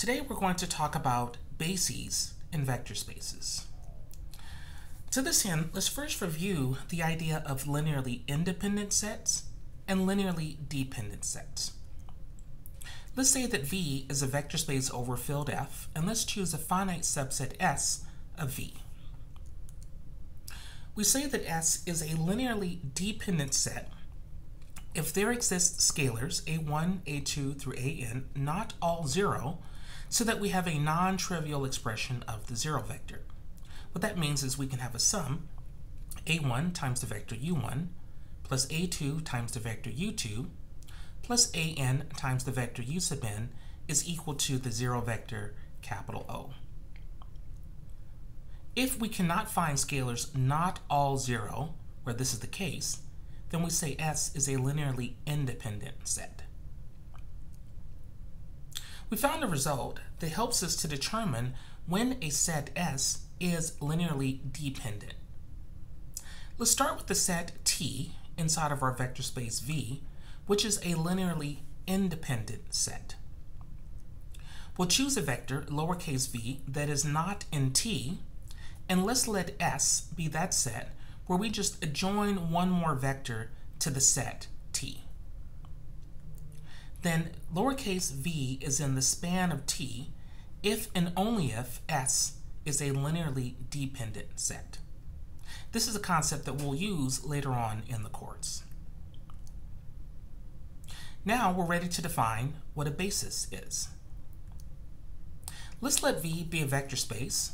Today we're going to talk about bases in vector spaces. To this end, let's first review the idea of linearly independent sets and linearly dependent sets. Let's say that V is a vector space over field F, and let's choose a finite subset S of V. We say that S is a linearly dependent set if there exist scalars a1, a2 through an, not all zero, so that we have a non-trivial expression of the zero vector. What that means is we can have a sum, a1 times the vector u1, plus a2 times the vector u2, plus an times the vector u sub n is equal to the zero vector capital O. If we cannot find scalars not all zero, where this is the case, then we say S is a linearly independent set. We found a result that helps us to determine when a set S is linearly dependent. Let's start with the set T inside of our vector space V, which is a linearly independent set. We'll choose a vector, lowercase v, that is not in T, and let's let S be that set where we just adjoin one more vector to the set T. Then lowercase v is in the span of T if and only if S is a linearly dependent set. This is a concept that we'll use later on in the course. Now we're ready to define what a basis is. Let's let V be a vector space.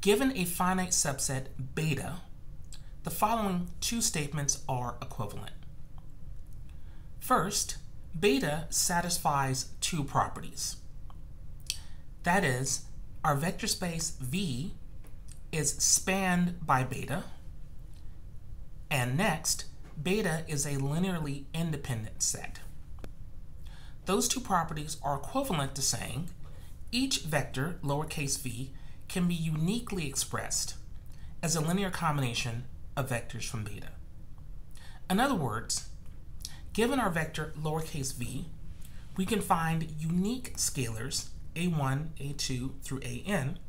Given a finite subset beta, the following two statements are equivalent. First, beta satisfies two properties. That is, our vector space V is spanned by beta, and next, beta is a linearly independent set. Those two properties are equivalent to saying each vector, lowercase v, can be uniquely expressed as a linear combination of vectors from beta. In other words, given our vector lowercase v, we can find unique scalars a1, a2 through an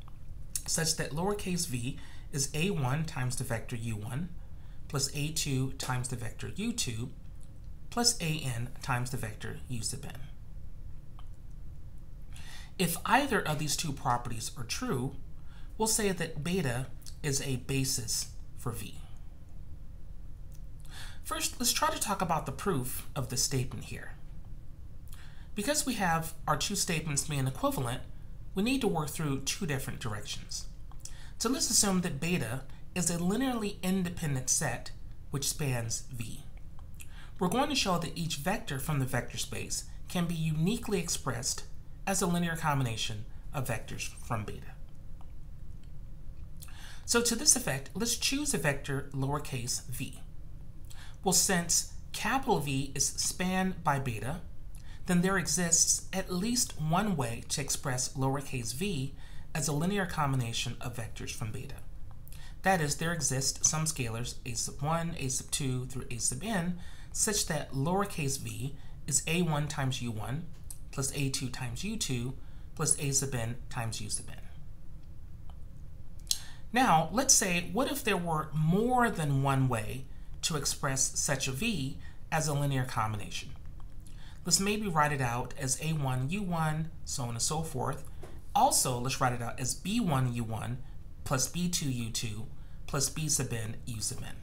such that lowercase v is a1 times the vector u1 plus a2 times the vector u2 plus an times the vector u sub n. If either of these two properties are true, we'll say that beta is a basis for V. First, let's try to talk about the proof of the statement here. Because we have our two statements being equivalent, we need to work through two different directions. So let's assume that beta is a linearly independent set which spans V. We're going to show that each vector from the vector space can be uniquely expressed as a linear combination of vectors from beta. So to this effect, let's choose a vector lowercase v. Well, since capital V is spanned by beta, then there exists at least one way to express lowercase v as a linear combination of vectors from beta. That is, there exist some scalars a sub 1, a sub 2 through a sub n such that lowercase v is a1 times u1 plus a2 times u2 plus a sub n times u sub n. Now, let's say, what if there were more than one way to express such a v as a linear combination? Let's maybe write it out as a1 u1, so on and so forth. Also, let's write it out as b1 u1 plus b2 u2 plus b sub n u sub n.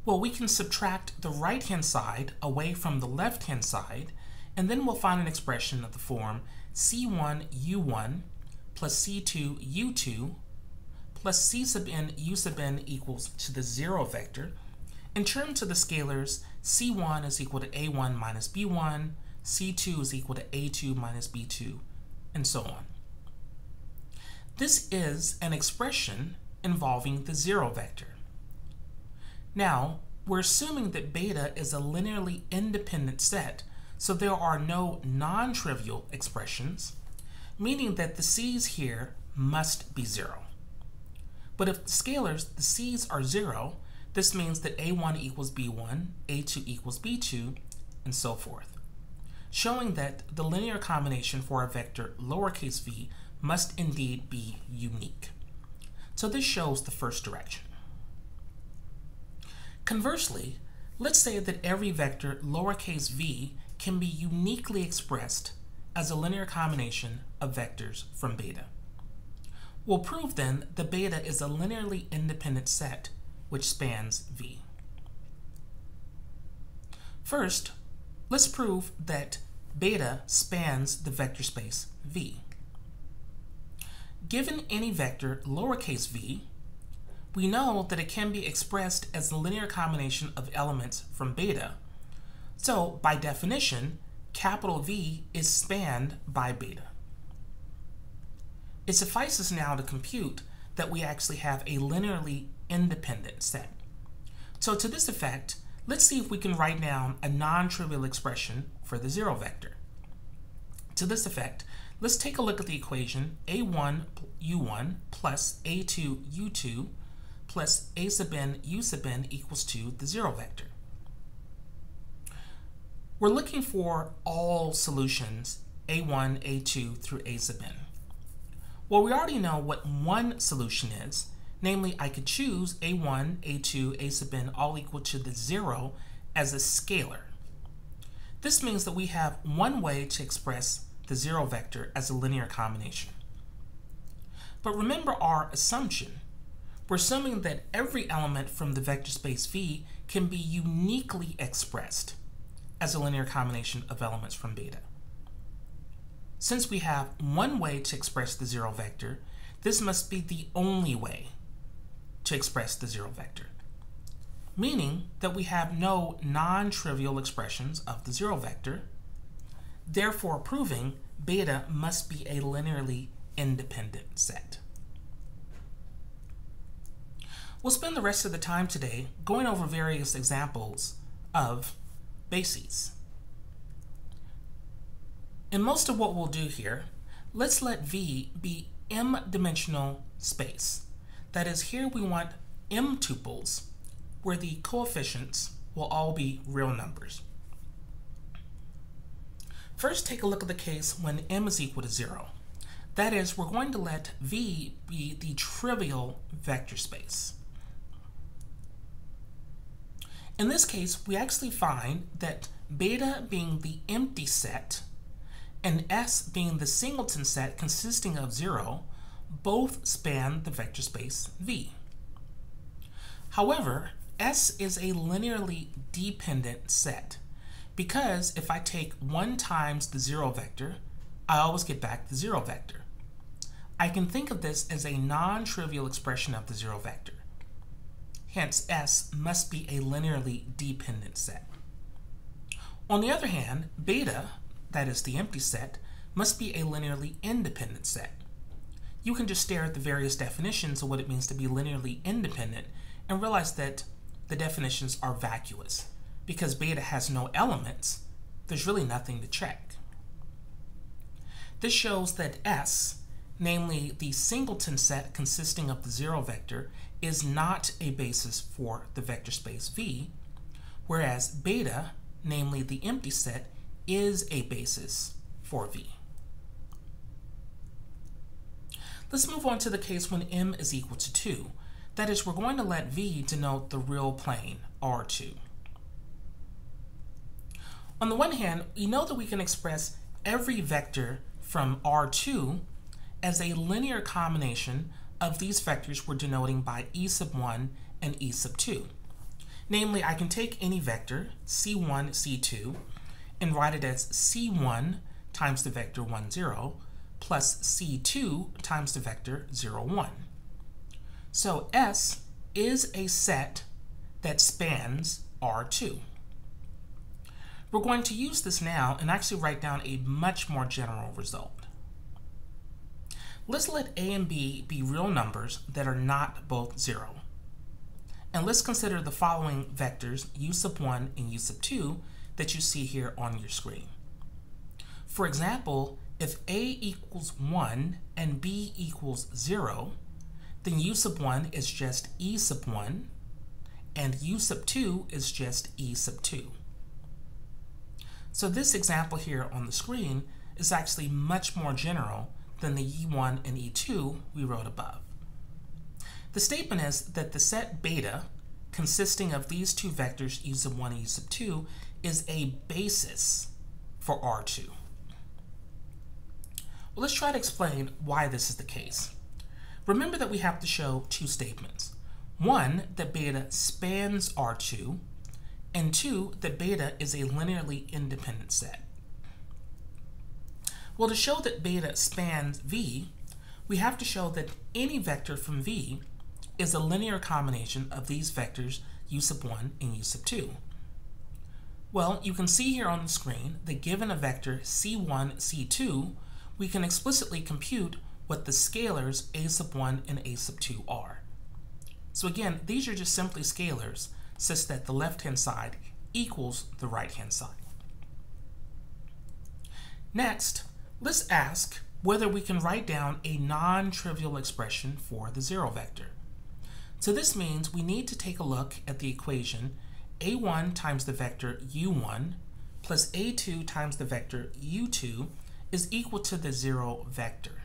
Well, we can subtract the right-hand side away from the left-hand side, and then we'll find an expression of the form c1 u1 plus c2 u2 plus c sub n u sub n equals to the zero vector. In terms of the scalars, c1 is equal to a1 minus b1, c2 is equal to a2 minus b2, and so on. This is an expression involving the zero vector. Now, we're assuming that beta is a linearly independent set, so there are no non-trivial expressions, meaning that the c's here must be zero. But if the scalars, the c's are zero, this means that a1 equals b1, a2 equals b2, and so forth. showing that the linear combination for a vector lowercase v must indeed be unique. So this shows the first direction. Conversely, let's say that every vector lowercase v can be uniquely expressed as a linear combination of vectors from beta. We'll prove then that beta is a linearly independent set which spans v. First, let's prove that beta spans the vector space v. Given any vector lowercase v, we know that it can be expressed as a linear combination of elements from beta. So, by definition, capital V is spanned by beta. It suffices now to compute that we actually have a linearly independent set. So to this effect, let's see if we can write down a non-trivial expression for the zero vector. To this effect, let's take a look at the equation a1 u1 plus a2 u2 plus a sub n u sub n equals to the zero vector. We're looking for all solutions a1, a2 through a sub n. Well, we already know what one solution is, namely I could choose a1, a2, a sub n all equal to the 0 as a scalar. This means that we have one way to express the zero vector as a linear combination. But remember our assumption. We're assuming that every element from the vector space V can be uniquely expressed as a linear combination of elements from beta. Since we have one way to express the zero vector, this must be the only way to express the zero vector, meaning that we have no non-trivial expressions of the zero vector, therefore proving beta must be a linearly independent set. We'll spend the rest of the time today going over various examples of bases. In most of what we'll do here, let's let V be m-dimensional space. That is, here we want m tuples where the coefficients will all be real numbers. First, take a look at the case when m is equal to 0. That is, we're going to let V be the trivial vector space. In this case, we actually find that beta being the empty set and S being the singleton set consisting of 0 both span the vector space V. However, S is a linearly dependent set because if I take 1 times the 0 vector, I always get back the 0 vector. I can think of this as a non-trivial expression of the 0 vector. Hence, S must be a linearly dependent set. On the other hand, beta, that is the empty set, must be a linearly independent set. You can just stare at the various definitions of what it means to be linearly independent and realize that the definitions are vacuous. Because beta has no elements, there's really nothing to check. This shows that S, namely the singleton set consisting of the 0 vector, is not a basis for the vector space V, whereas beta, namely the empty set, is a basis for V. Let's move on to the case when m is equal to 2. That is, we're going to let V denote the real plane, R2. On the one hand, we know that we can express every vector from R2 as a linear combination of these vectors we're denoting by e sub 1 and e sub 2. Namely, I can take any vector, c1, c2, and write it as c1 times the vector 1, 0, plus c2 times the vector 0, 1. So S is a set that spans R2. We're going to use this now and actually write down a much more general result. Let's let A and B be real numbers that are not both 0. And let's consider the following vectors, u sub 1 and u sub 2, that you see here on your screen. For example, if A equals 1 and B equals 0, then u sub 1 is just e sub 1, and u sub 2 is just e sub 2. So this example here on the screen is actually much more general than the E1 and E2 we wrote above. The statement is that the set beta consisting of these two vectors e sub 1 and e sub 2 is a basis for R2. Well, let's try to explain why this is the case. Remember that we have to show two statements. One, that beta spans R2, and two, that beta is a linearly independent set. Well, to show that beta spans V, we have to show that any vector from V is a linear combination of these vectors u sub 1 and u sub 2. Well, you can see here on the screen that given a vector c1, c2, we can explicitly compute what the scalars a sub 1 and a sub 2 are. So again, these are just simply scalars such that the left-hand side equals the right-hand side. Next, let's ask whether we can write down a non-trivial expression for the zero vector. So this means we need to take a look at the equation a1 times the vector u1 plus a2 times the vector u2 is equal to the zero vector.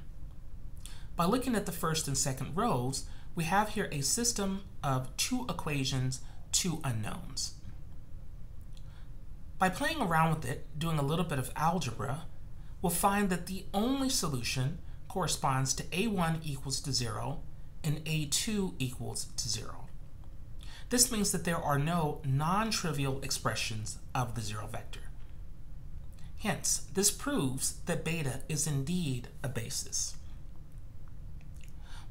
By looking at the first and second rows, we have here a system of two equations, two unknowns. By playing around with it, doing a little bit of algebra, we'll find that the only solution corresponds to a1 equals to 0 and a2 equals to 0. This means that there are no non-trivial expressions of the zero vector. Hence, this proves that beta is indeed a basis.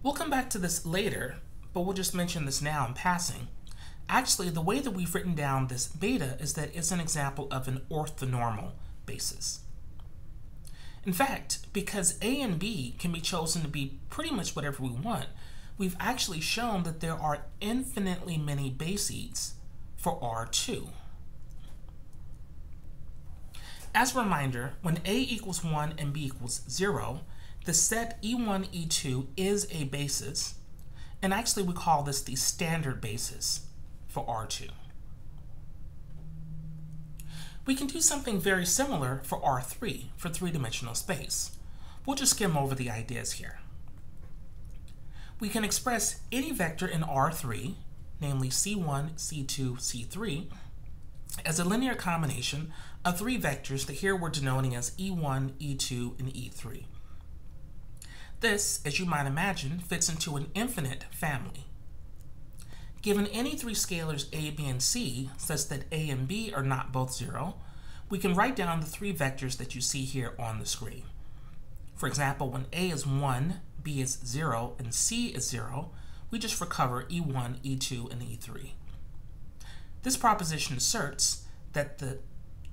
We'll come back to this later, but we'll just mention this now in passing. Actually, the way that we've written down this beta is that it's an example of an orthonormal basis. In fact, because A and B can be chosen to be pretty much whatever we want, we've actually shown that there are infinitely many bases for R2. As a reminder, when A equals 1 and B equals 0, the set E1, E2 is a basis, and actually we call this the standard basis for R2. We can do something very similar for R3, for three-dimensional space. We'll just skim over the ideas here. We can express any vector in R3, namely C1, C2, C3, as a linear combination of three vectors that here we're denoting as E1, E2, and E3. This, as you might imagine, fits into an infinite family. Given any three scalars A, B, and C, such that A and B are not both 0, we can write down the three vectors that you see here on the screen. For example, when A is 1, B is 0, and C is 0, we just recover E1, E2, and E3. This proposition asserts that the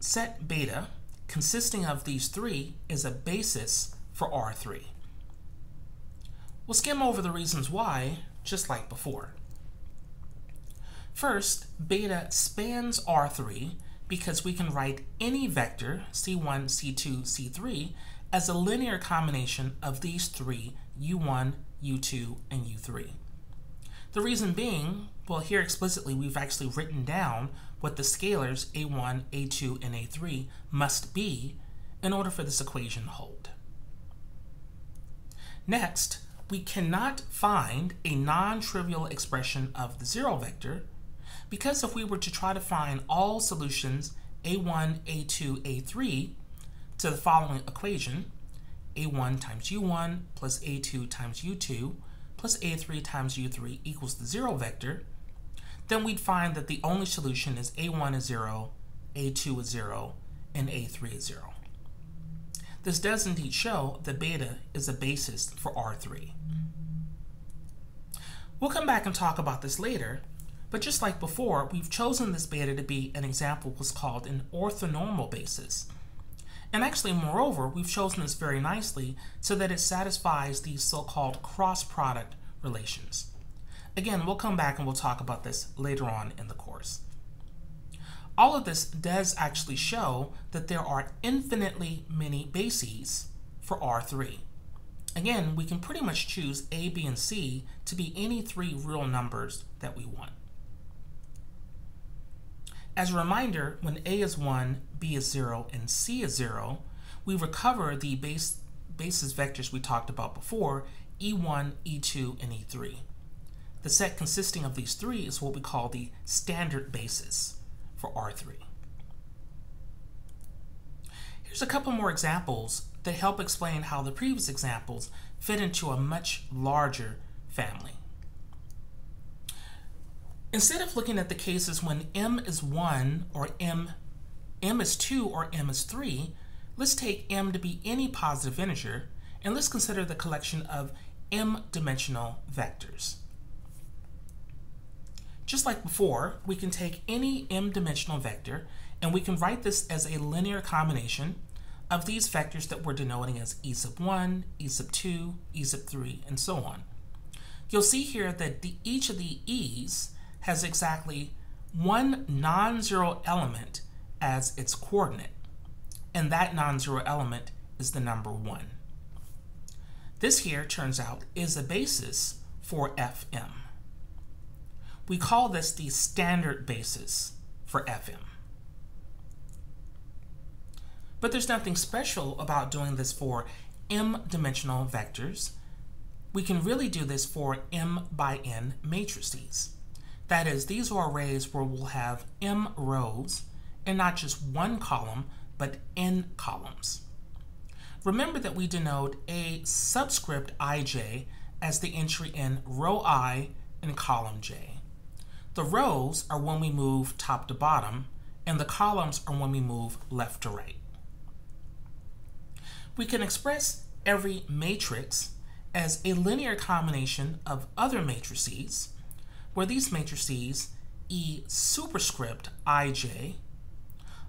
set beta consisting of these three is a basis for R3. We'll skim over the reasons why, just like before. First, beta spans R3 because we can write any vector, C1, C2, C3, as a linear combination of these three, U1, U2, and U3. The reason being, well, here explicitly we've actually written down what the scalars A1, A2, and A3 must be in order for this equation to hold. Next, we cannot find a non-trivial expression of the zero vector because if we were to try to find all solutions A1, A2, A3 to the following equation, A1 times U1 plus A2 times U2 plus A3 times U3 equals the zero vector, then we'd find that the only solution is A1 is 0, A2 is 0, and A3 is 0. This does indeed show that beta is a basis for R3. We'll come back and talk about this later, but just like before, we've chosen this beta to be an example of what's called an orthonormal basis. And actually, moreover, we've chosen this very nicely so that it satisfies these so-called cross-product relations. Again, we'll come back and we'll talk about this later on in the course. All of this does actually show that there are infinitely many bases for R3. Again, we can pretty much choose A, B, and C to be any three real numbers that we want. As a reminder, when A is 1, B is 0, and C is 0, we recover the basis vectors we talked about before, E1, E2, and E3. The set consisting of these three is what we call the standard basis for R3. Here's a couple more examples that help explain how the previous examples fit into a much larger family. Instead of looking at the cases when M is 1 or M is 2 or M is 3, let's take M to be any positive integer, and let's consider the collection of m-dimensional vectors. Just like before, we can take any m-dimensional vector and we can write this as a linear combination of these vectors that we're denoting as e sub 1, e sub 2, e sub 3, and so on. You'll see here that each of the e's has exactly one non-zero element as its coordinate, and that non-zero element is the number 1. This here, turns out, is a basis for Fm. We call this the standard basis for Fm. But there's nothing special about doing this for m-dimensional vectors. We can really do this for m by n matrices. That is, these are arrays where we'll have m rows and not just one column, but n columns. Remember that we denote a subscript ij as the entry in row I and column j. The rows are when we move top to bottom, and the columns are when we move left to right. We can express every matrix as a linear combination of other matrices, where these matrices, E superscript ij,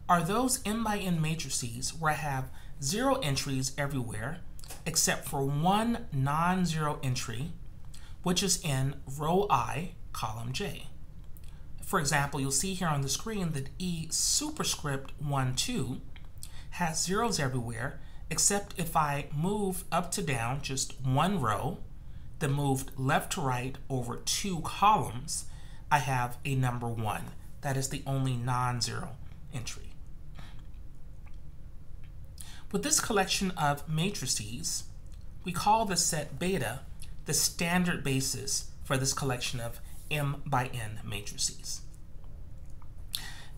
are those m by n matrices where I have 0 entries everywhere except for one non-zero entry, which is in row I, column j. For example, you'll see here on the screen that E superscript 1, 2 has zeros everywhere, except if I move up to down just one row, then moved left to right over 2 columns, I have a number 1. That is the only non-zero entry. With this collection of matrices, we call the set beta the standard basis for this collection of m by n matrices.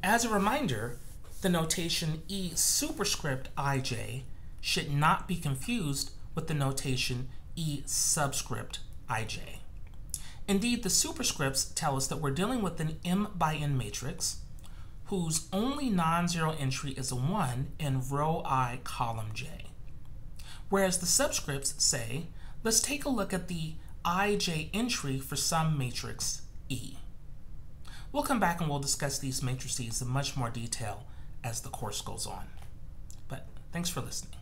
As a reminder, the notation E superscript ij should not be confused with the notation E subscript ij. Indeed, the superscripts tell us that we're dealing with an m by n matrix whose only non-zero entry is a 1 in row I, column j. Whereas the subscripts say, let's take a look at the ij entry for some matrix E. We'll come back and we'll discuss these matrices in much more detail as the course goes on. But thanks for listening.